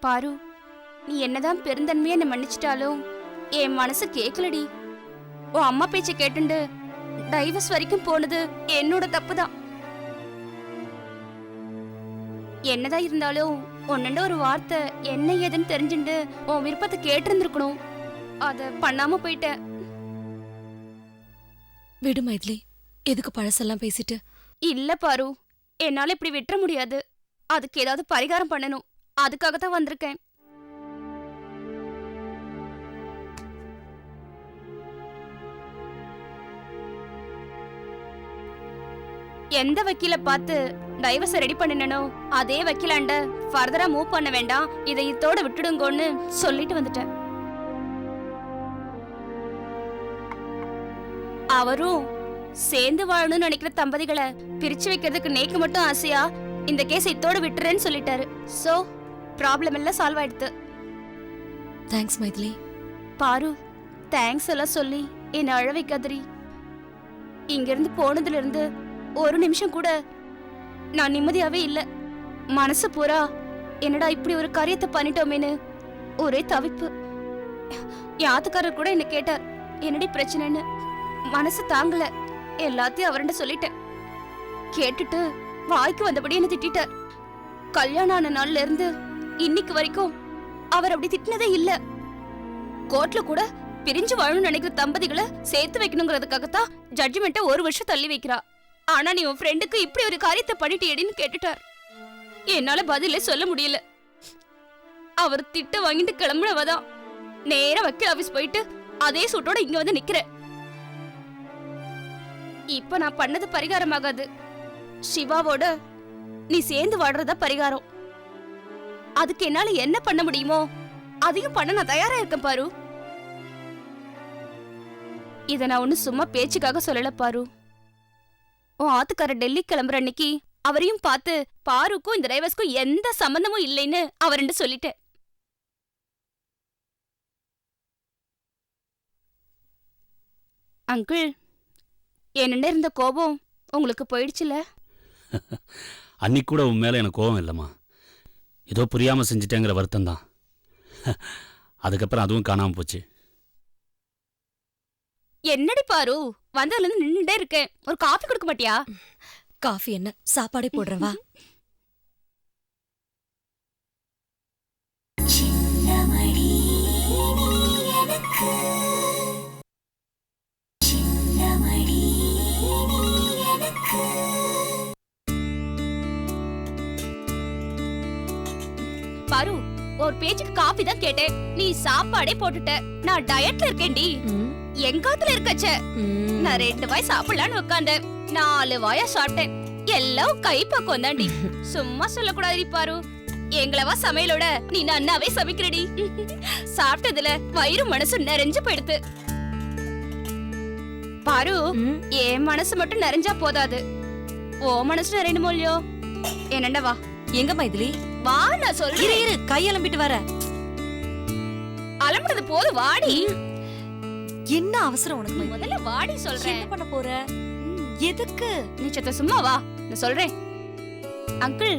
பாரு, நீ என்னதான் பெருந்தன்மையா என்ன மன்னிச்சிட்டாலும் என் மனசு கேட்கலடி. உன் அம்மா பேச்ச கேட்டுண்டு டைவர்ஸ் வரைக்கும் போனது என்னோட தப்புதான். என்னதான் இருந்தாலும் உன்னண்ட ஒரு வார்த்தை என்ன ஏதுன்னு தெரிஞ்சுண்டு உன் விருப்பத்தை கேட்டு இருந்திருக்கணும். அத பண்ணாம போயிட்டேன். விடு மைதிலி, எதுக்கு பழசெல்லாம் பேசிட்டு? இல்ல பாரு, என்னால இப்படி விட்டுற முடியாது. அதுக்கு ஏதாவது பரிகாரம் பண்ணணும். அதுக்காகத்தான் வந்திருக்கேன். எந்த வக்கீல பார்த்து டைவர்ஸ் ரெடி பண்ணினோ அதே வக்கீலாண்ட ஃபர்தரா மூவ் பண்ண வேண்டாம், இதை இதோட விட்டுடுங்கன்னு சொல்லிட்டு வந்துட்டேன். அவரும் சேர்ந்து வாழணும்னு நினைக்கிற தம்பதிகளை பிரிச்சு வைக்கிறதுக்கு நேக்கு மட்டும் ஆசையா இந்த கேஸ் இதோட விட்டுறேன்னு சொல்லிட்டாரு. சோ ப்ராப்ளம் எல்லாம் சால்வ் ஆயிடுது. தேங்க்ஸ் மைதிலி. பாரு, தேங்க்ஸ் எல்லாம் சொல்லி என்ன அழ வைக்காதரி. இங்கிருந்து போனதுல இருந்து ஒரு நிமிஷம் கூட நான் நிம்மதியாவே இல்ல. மனசு பூரா என்னடா இப்படி ஒரு காரியத்தை பண்ணிட்டோமேனு ஒரே தவிப்பு. யாத்துக்காரர் கூட என்ன கேட்டார், என்னடி பிரச்சனைன்னு. மனசு தாங்கல, எல்லாத்தையும் அவர்கிட்ட சொல்லிட்டேன். கேட்டுட்டு வாய்க்கு வந்தபடி என்ன திட்டார். கல்யாணம் ஆன நாள்ல இருந்து இன்னைக்கு வரைக்கும் அவர் அப்படி திட்டினதே இல்ல. கோர்ட்ல கூட பிரிஞ்சு வாழணும்னு நினைக்கிற தம்பதிகளை சேர்த்து வைக்கணுங்கிறதுக்காகத்தான் ஜட்ஜ்மெண்ட்டை 1 வருஷம் தள்ளி வைக்கிறா. ஆனா நீ உன் ஃப்ரெண்டுக்கு இப்படி ஒரு காரியத்தை பண்ணிட்டியேன்னு கேட்டுட்டார். என்னால பதிலே சொல்ல முடியல. அவர் திட்ட வாங்கிட்டு கிளம்புனவதான் நேரா வக்கீல் ஆபீஸ் போயிட்டு அதே சூட்டோட இங்க வந்து நிக்கிறேன். இப்ப நான் பண்ணது பரிகாரமாகாது. சிவாவோட நீ சேர்ந்து வாடுறதா பரிகாரம். அதுக்கு என்னால என்ன பண்ண முடியுமோ அதையும் பண்ண நான் தயாரா இருக்கேன் பாரு. இத நான் ஒண்ணு சும்மா பேச்சுக்காக சொல்லல பாரு. உன் ஆத்துக்கார டெல்லி கிளம்புற அன்னைக்கு அவரையும் பார்த்து பாருக்கும் இந்த டைவர்ஸ்க்கும் எந்த சம்பந்தமும் இல்லைன்னு அவர்கிட்ட சொல்லிட்டேன். அங்கிள், என்னண்ட இருந்த கோபம் உங்களுக்கு போயிடுச்சுல? அன்னைக்கு கூட உன் மேல எனக்கு கோபம் இல்லைம்மா. ஏதோ புரியாம செஞ்சுட்டேங்கிற வருத்தம் தான். அதுக்கப்புறம் அதுவும் காணாம போச்சு. என்னடி பாரு, வந்ததுல இருந்து நின்னுட்டே இருக்கேன். ஒரு காஃபி கொடுக்க மாட்டியா? காஃபி என்ன, சாப்பாடே போடுறேன் வா. பாரு, ஒரு பேச்சுக்கு காஃபி தான் கேட்டேன், நீ சாப்பாடே போட்டுட்ட. நான் டயட்ல இருக்கேன்டி. எங்காத்துல இருக்கச்ச நான் 2 வாய் சாப்பிடலான்னு உட்கார்ந்தேன். 4 வாயா சாப்பிட்டேன். எல்லாம் கை பக்கம் தாண்டி. சும்மா சொல்லக்கூடாது பாரு. எங்களவா சமையலோட நீ நன்னாவே சமைக்கிறடி. சாப்பிட்டதுல வயிறு மனசு நிறைஞ்சு போயிடுது. பாரு, என் மனசு மட்டும் நிறைஞ்சா போதாது, ஓ மனசு நிறையணுமோ இல்லையோ? என்னண்டா வா. எங்க மைதிலி? வா, நான் சொல்றேன். இரு கையலம்பிட்டு வர. அலம்புறது போது வாடி. என்ன அவசரம் உனக்கு? முதல்ல வாடி சொல்றேன். என்ன பண்ண போற? எதுக்கு? நீ சத்த சும்மா வா, நான் சொல்றேன். அங்கிள்,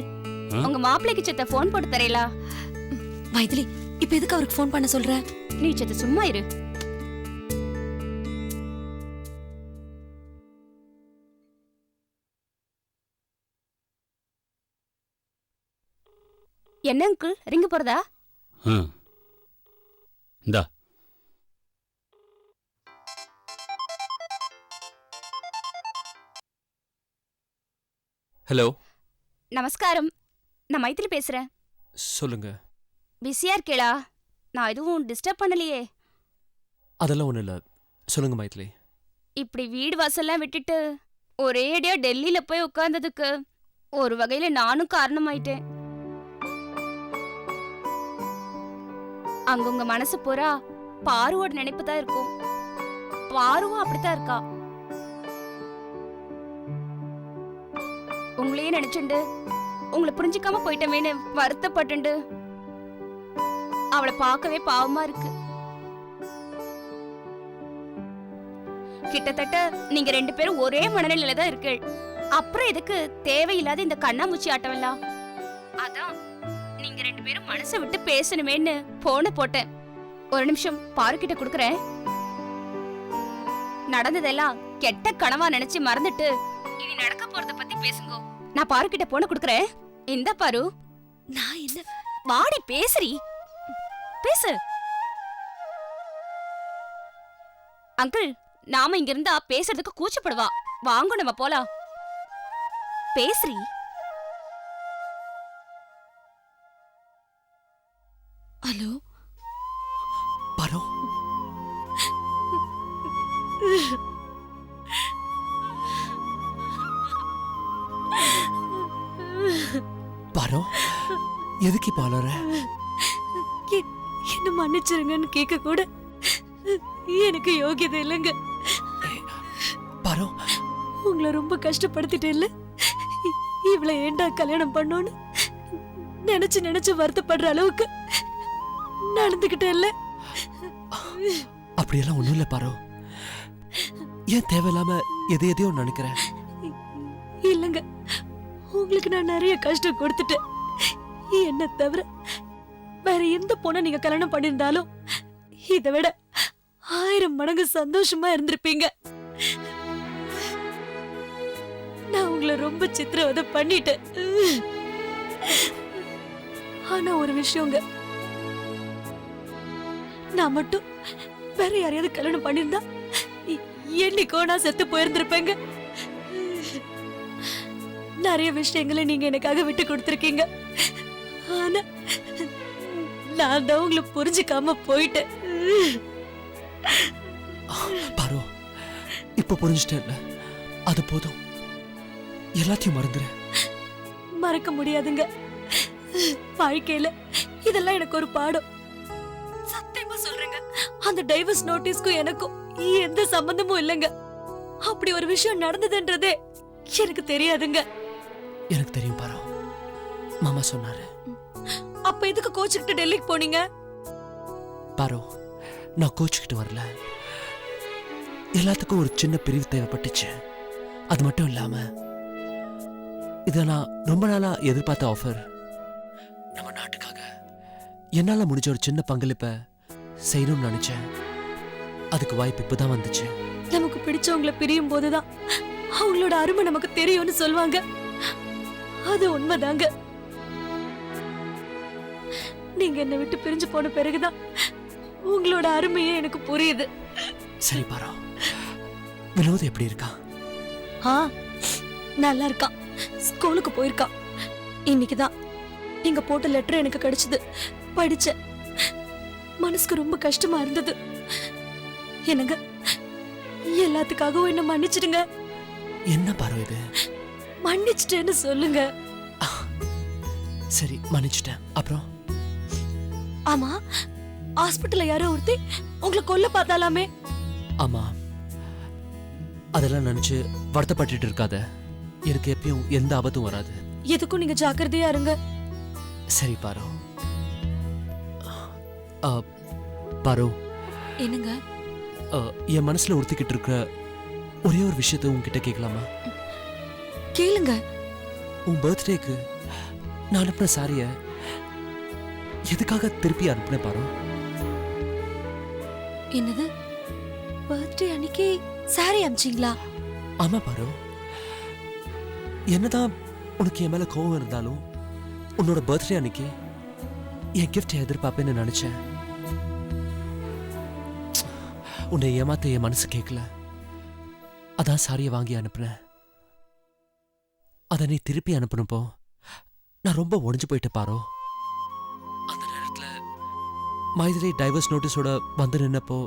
உங்க மாப்பிள்ளைக்கு சத்த போன் போட்டு தரீங்களா? மைதிலி, இப்ப எதுக்கு அவருக்கு போன் பண்ண சொல்ற? நீ சத்த சும்மா இரு. என்ன அங்கிள், ரிங்க போறதா? இந்தா. ஹலோ, நமஸ்காரம். நான் மைத்திலி பேசுறேன். சொல்லுங்க. பிஸியா இருக்கேளா? நான் எதுவும் டிஸ்டர்ப் பண்ணலையே? அதெல்லாம் ஒண்ணும் இல்ல, சொல்லுங்க மைதிலி. இப்படி வீடு வாசல்லாம் விட்டுட்டு ஒரே அடியா டெல்லியில போய் உட்கார்ந்ததுக்கு ஒரு வகையில நானும் காரணமாயிட்டேன். அங்க உங்க மனசு பூரா பாருவோட நினைப்பு தான் இருக்கும். பாருவும் அப்படித்தான் இருக்கா. உங்களையே நினைச்சுண்டு உங்களை புரிஞ்சுக்காம போயிட்டமேன்னு வருத்தப்பட்டு அவளை பார்க்கவே பாவமா இருக்கு. கிட்டத்தட்ட நீங்க 2 பேரும் ஒரே மனநிலையில தான் இருக்கீள். அப்புறம் எதுக்கு தேவையில்லாத இந்த கண்ணாமூச்சி ஆட்டம் எல்லாம்? அதான் நீ நீங்க 2 பேரும் மனசை விட்டு பேசணுமேன்னு போன போட்டேன். ஒரு நிமிஷம் பாருக்கிட்ட குடுக்கறேன். நடந்ததெல்லாம் கெட்ட கனவா நினைச்சு மறந்துட்டு இனி நடக்க போறத பத்தி பேசுங்க. நான் பாருக்கிட்ட போன குடுக்கறேன். இந்த பாரு. நான் என்ன வாடி பேசுறி. பேசு. அங்கிள், நாம இங்க இருந்தா பேசுறதுக்கு கூச்சப்படுவா. வாங்க நம்ம போலாம். பேசுறி. ஹலோ பாரு, பாரு, எதுக்கு இப்ப அலற? என்ன மன்னிச்சிருங்கன்னு கேட்க கூட எனக்கு யோகியதை இல்லைங்க. பாரு, உங்களை ரொம்ப கஷ்டப்படுத்திட்டேன் இல்ல? இவளை ஏண்டா கல்யாணம் பண்ணோன்னு நினைச்சு நினைச்சு வருத்தப்படுற அளவுக்கு நடந்துகிட்டேன் இல்ல? அப்படியெல்லாம் ஒண்ணும் இல்ல பாரு. ஏன் தேவையில்லாம எதையோ நினைக்கிறேன்? இல்லங்க, உங்களுக்கு நான் நிறைய கஷ்டம் கொடுத்துட்டேன். என்ன தவிர வேற எந்த பொண்ணை நீங்க கல்யாணம் பண்ணிருந்தாலும் இதை விட 1000 மடங்கு சந்தோஷமா இருந்திருப்பீங்க. நான் உங்களை ரொம்ப சித்திரவதை பண்ணிட்டேன். ஆனா ஒரு விஷயங்க, நான் மட்டும் வேற யாரையாவது கல்யாணம் பண்ணிருந்தா என்னைக்கோ நான் செத்து போயிருந்திருப்பேங்க. நிறைய விஷயங்களை நீங்க எனக்காக விட்டு கொடுத்திருக்கீங்க. ஆனா நான் தான் உங்களை புரிஞ்சுக்காம போயிட்டேன். பாரு, இப்ப புரிஞ்சுட்டேன்ல, அது போதும். எல்லாத்தையும் மறந்துரு. மறக்க முடியாதுங்க. வாழ்க்கையில இதெல்லாம் எனக்கு ஒரு பாடம். சத்தியமா சொல்றேங்க, அந்த டைவர்ஸ் நோட்டீஸ்க்கும் எனக்கும் எந்த சம்பந்தமும் இல்லைங்க. அப்படி ஒரு விஷயம் நடந்ததுன்றதே எனக்கு தெரியாதுங்க. எனக்கு தெரியும் பாரு, மாமா சொன்னாரு. அப்ப எதுக்கு கோச்சுக்கிட்டு டெல்லிக்கு போனீங்க? பாரு, நான் கோச்சுக்கிட்டு வரல. எல்லாத்துக்கும் ஒரு சின்ன பிரிவு தேவைப்பட்டுச்சு. அது மட்டும் இல்லாம இத நான் ரொம்ப நாளா எதிர்பார்த்த ஆஃபர். நம்ம நாட்டுக்காக என்னால முடிஞ்ச ஒரு சின்ன பங்களிப்பை செய்யணும்னு நினைச்சேன். அதுக்கு வாய்ப்பு இப்பதான் வந்துச்சு. நமக்கு பிடிச்சவங்களை பிரியும் போதுதான் அவங்களோட அருமை நமக்கு தெரியும்னு சொல்லுவாங்க. அது உண்மைதாங்க. நீங்க என்னை விட்டு பிரிஞ்சு போன பிறகுதான் உங்களோட அருமையே எனக்கு புரியுது. சரி பாரு, வினோத் எப்படி இருக்கா? நல்லா இருக்கான். ஸ்கூலுக்கு போயிருக்கான். இன்னைக்குதான் நீங்க போட்ட லெட்டர் எனக்கு கிடைச்சது. படிச்சேன். மனசுக்கு ரொம்ப கஷ்டமா இருந்தது. என்னங்க, எல்லாத்துக்காகவும் என்ன மன்னிச்சிடுங்க. என்ன பாரு இது? மன்னிச்சிட்டேன்னு சொல்லுங்க. சரி, மன்னிச்சிட்டேன். அப்புறம் ஆமா, ஹாஸ்பிட்டல்ல யாரோ ஒருத்தி உங்களை கொல்ல பார்த்தாலாமே? ஆமா, அதெல்லாம் நினைச்சு வருத்தப்பட்டுட்டு இருக்காத. எனக்கு எப்பயும் எந்த ஆபத்தும் வராது. எதுக்கும் நீங்க ஜாக்கிரதையா இருங்க. சரி பாரு. பாரு, என்னங்க? என் மனசுல உறுத்திக்கிட்டு இருக்க ஒரே ஒரு விஷயத்த உன்கிட்ட கேட்கலாமா? கேளுங்க. உன் பர்த்டேக்கு நான் அனுப்பின சாரிய எதுக்காக திருப்பி அனுப்பினேன் பாரு? என்னது, பர்த்டே அன்னைக்கு சாரி அமிச்சிங்களா? ஆமா பாரு. என்னதான் உனக்கு என் மேல கோவம் இருந்தாலும் உன்னோட பர்த்டே அன்னைக்கு என் கிஃப்ட் எதிர்பார்ப்பேன்னு நினைச்சேன். உன்னை ஏமாத்த என் மனசு கேட்கல. அதான் சாரியை வாங்கி அனுப்புனேன். அதை நீ திருப்பி அனுப்புனப்போ நான் ரொம்ப உடைஞ்சு போயிட்டேன் பாரோ. அந்த நேரத்துல மைதிலி டைவர்ஸ் நோட்டீஸோட வந்து நின்னப்போ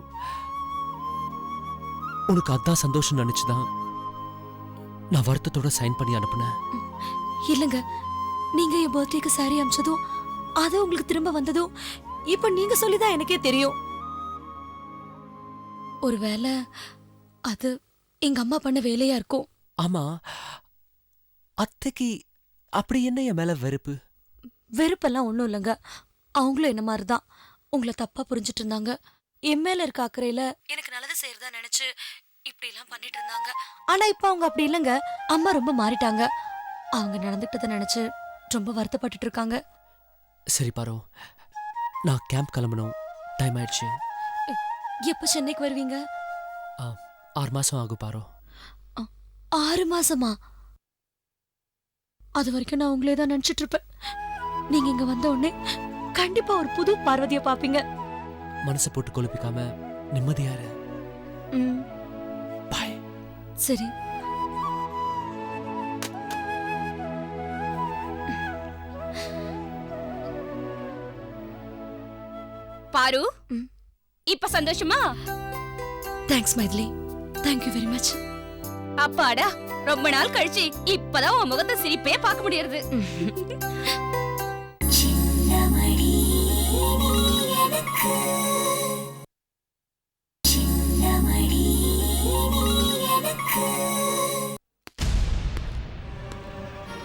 உனக்கு அதான் சந்தோஷம் நினைச்சுதான் நான் வருத்தத்தோட சைன் பண்ணி அனுப்புனேன். இல்லங்க, நீங்க என் பர்த்டேக்கு சாரி அமிச்சதும் அது உங்களுக்கு திரும்ப வந்ததும் இப்ப நீங்க சொல்லிதான் எனக்கே தெரியும். ஒருவேளை அது எங்க அம்மா பண்ண வேலையா இருக்கும். ஆமா, அத்தைக்கு அப்படி என்ன என் மேல வெறுப்பு? வெறுப்பெல்லாம் ஒண்ணும் இல்லைங்க. அவங்களும் என்ன மாதிரிதான் உங்களை தப்பா புரிஞ்சிட்டு இருந்தாங்க. என் மேல இருக்க அக்கறையில எனக்கு நல்லது செய்யறதா நினைச்சு இப்படி எல்லாம் பண்ணிட்டு இருந்தாங்க. ஆனா இப்ப அவங்க அப்படி இல்லைங்க. அம்மா ரொம்ப மாறிட்டாங்க. அவங்க நடந்துட்டதை நினைச்சு ரொம்ப வருத்தப்பட்டுட்டு இருக்காங்க. சரி பாரு, நான் கேம்ப் கிளம்பணும், டைம் ஆயிடுச்சு. எப்ப சென்னைக்கு வருவீங்க? 6 மாசம் ஆகும் பாரு. 6 மாசமா? அது வரைக்கும் நான் உங்களே தான் நினைச்சிட்டு இருப்பேன். நீங்க இங்க வந்த உடனே கண்டிப்பா ஒரு புது பார்வதிய பாப்பீங்க. மனசை போட்டு குழப்பிக்காம நிம்மதியாரு. பாய். சரி. பாரு, இப்ப சந்தோஷமா? Thanks Maithili, thank you very much. அப்பாடா, ரொம்ப நாள் கழிச்சு இப்பதான் உன் முகத்தை சிரிப்பே பார்க்க முடியறது.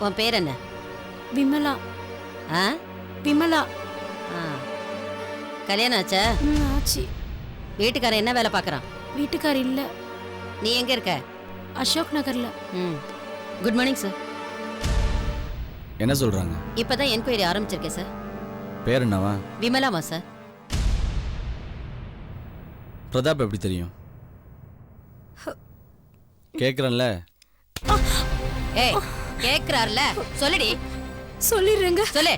உன் பேர் என்ன? விமலா. ஆ? விமலா. ஆ. கல்யாணம் ஆச்சா? ஆச்சி. வீட்டுக்காரன் என்ன வேலை பார்க்கறான்? வீட்டுக்கார் இல்ல. நீ எங்க இருக்க? அசோக் நகர்ல. Good morning sir. என்ன சொல்றாங்க? இப்பதான் என்கொயரி ஆரம்பிச்சிருக்கேன் சார். பேர் என்னவா? விமலாமா சார்? பிரதாப் எப்படி தெரியும்? கேக்குறேன்ல. ஏய், கேக்குறாருல, சொல்லுடி. சொல்லிடுறேங்க. சொல்லு.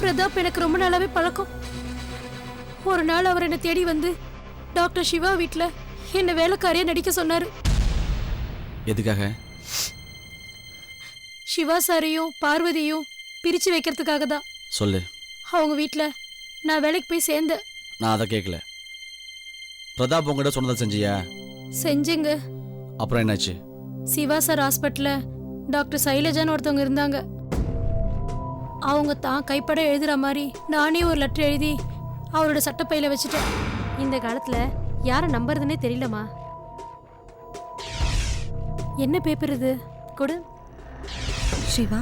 பிரதாப் எனக்கு ரொம்ப நாளாவே பழக்கம். ஒரு நாள் அவர் என்ன தேடி வந்து டாக்டர் சிவா வீட்ல என்ன வேலைக்காரியா நடிக்க சொன்னாரு. எதுக்காக? சிவா சாரையும் பார்வதியும் பிரிச்சு வைக்கிறதுக்காக தான். சொல்லு. அவங்க வீட்ல நான் வேலைக்கு போய் சேர்ந்தேன். நான் அதை கேட்கல. பிரதாப் உங்ககிட்ட சொன்னதை செஞ்சியா? செஞ்சேங்க. அப்புறம் என்னாச்சு? சிவா சார் ஹாஸ்பிட்டல்ல டாக்டர் சைலஜான்னு ஒருத்தவங்க இருந்தாங்க. அவங்க தான் கைப்பட எழுதுற மாதிரி நானே ஒரு லெட்டர் எழுதி அவரோட சட்டப்பையில வச்சுட்டேன். இந்த காலத்துல யாரை நம்புறதுன்னே தெரியலமா. என்ன பேப்பர் இது? கொடு. சிவா,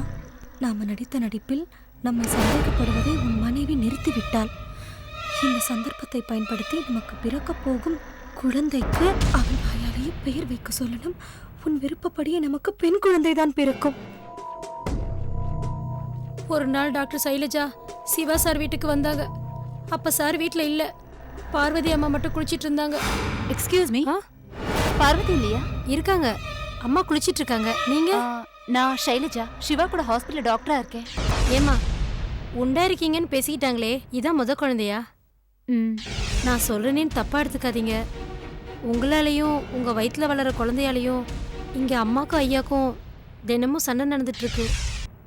நாம நடித்த நடிப்பில் நம்மை சந்தேகப்படுவதை உன் மனைவி நிறுத்திவிட்டாள். இந்த சந்தர்ப்பத்தை பயன்படுத்தி நமக்கு பிறக்க போகும் குழந்தைக்கு அவள் வாயாலேயே பெயர் வைக்க சொல்லணும். உன் விருப்பப்படியே நமக்கு பெண் குழந்தைதான் பிறக்கும். ஒரு நாள் டாக்டர் சைலஜா சிவா சார் வீட்டுக்கு வந்தாங்க. அப்ப சார் வீட்ல இல்ல. பார்வதி அம்மா மட்டும் குளிச்சிட்டு இருந்தாங்க. எக்ஸ்கியூஸ் மீ, பார்வதி இல்லையா? இருக்காங்க, அம்மா குளிச்சிட்டு இருக்காங்க. நீங்க? நான் ஷைலஜா, சிவா கூட ஹாஸ்பிட்டல் டாக்டரா இருக்கேன். ஏமா உண்டா இருக்கீங்கன்னு பேசிக்கிட்டாங்களே, இதான் முத குழந்தையா? நான் சொல்றேன்னு தப்பா எடுத்துக்காதீங்க. உங்களாலையும் உங்க வயிற்றுல வளர குழந்தையாலையும் இங்க அம்மாக்கும் ஐயாக்கும் தினமும் சண்டை நடந்துட்டு இருக்கு.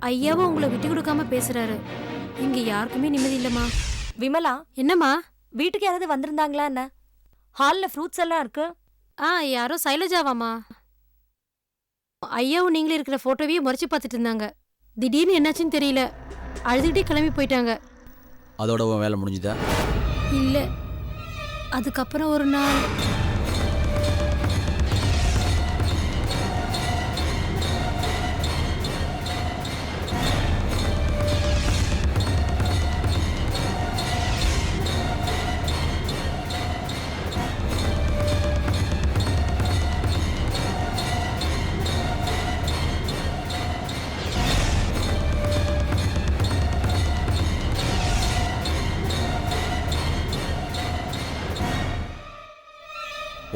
ஐயாவும் உங்களை விட்டு கொடுக்காம பேசுறாரு. இங்க யாருக்குமே நிம்மதி இல்லம்மா. விமலா, என்னம்மா? வீட்டுக்கு யாராவது வந்திருந்தாங்களா என்ன? ஹால்ல ஃப்ரூட்ஸ் எல்லாம் இருக்கு. யாரோ சைலஜாவாமா. ஐயாவும் நீங்களே இருக்கிற போட்டோவையே முறைச்சு பார்த்துட்டு இருந்தாங்க. திடீர்னு என்னாச்சுன்னு தெரியல, அழுதுகிட்டே கிளம்பி போயிட்டாங்க. அதோட உன் வேலை முடிஞ்சுதா? இல்ல, அதுக்கப்புறம் ஒரு நாள்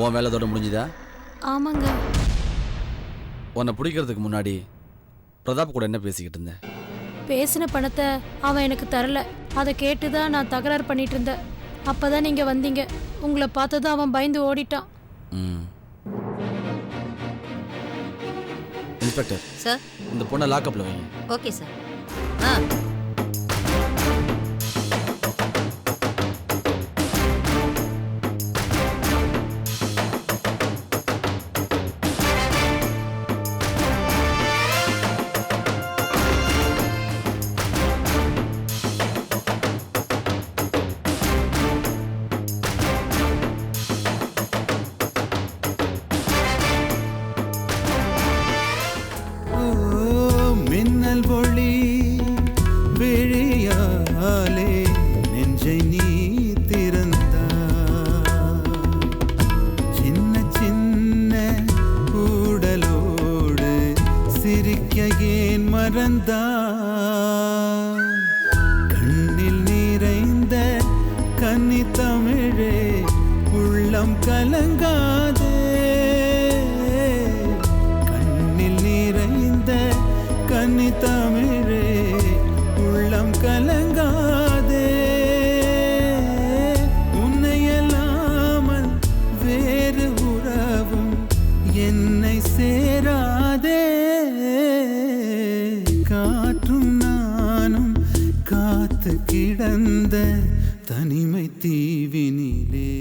உன் வேலை அதோட முடிஞ்சுதா? ஆமாங்க. உன்னை பிடிக்கிறதுக்கு முன்னாடி பிரதாப் கூட என்ன பேசிக்கிட்டு இருந்தேன்? பேசின பணத்தை அவன் எனக்கு தரல. அதை கேட்டுதான் நான் தகராறு பண்ணிட்டு இருந்தேன். அப்பதான் நீங்க வந்தீங்க. உங்களை பார்த்ததும் அவன் பயந்து ஓடிட்டான். இன்ஸ்பெக்டர் சார், இந்த பொண்ணை லாக்அப்ல வைங்க. Okay sir. ஆ. மின்னல் ஒளி சிரிக்க ஏன் மறந்தா கண்ணில் நிறைந்த கன்னி தமிழே உள்ளம் கலங்காதே கண்ணில் நிறைந்த கன்னி தமிழே உள்ளம் கலங்காதே உன்னையல்லாமல் வேறு உறவும் என்னை சேராதே காற்றும் நானும் காத்து கிடந்த தனிமை தீவினிலே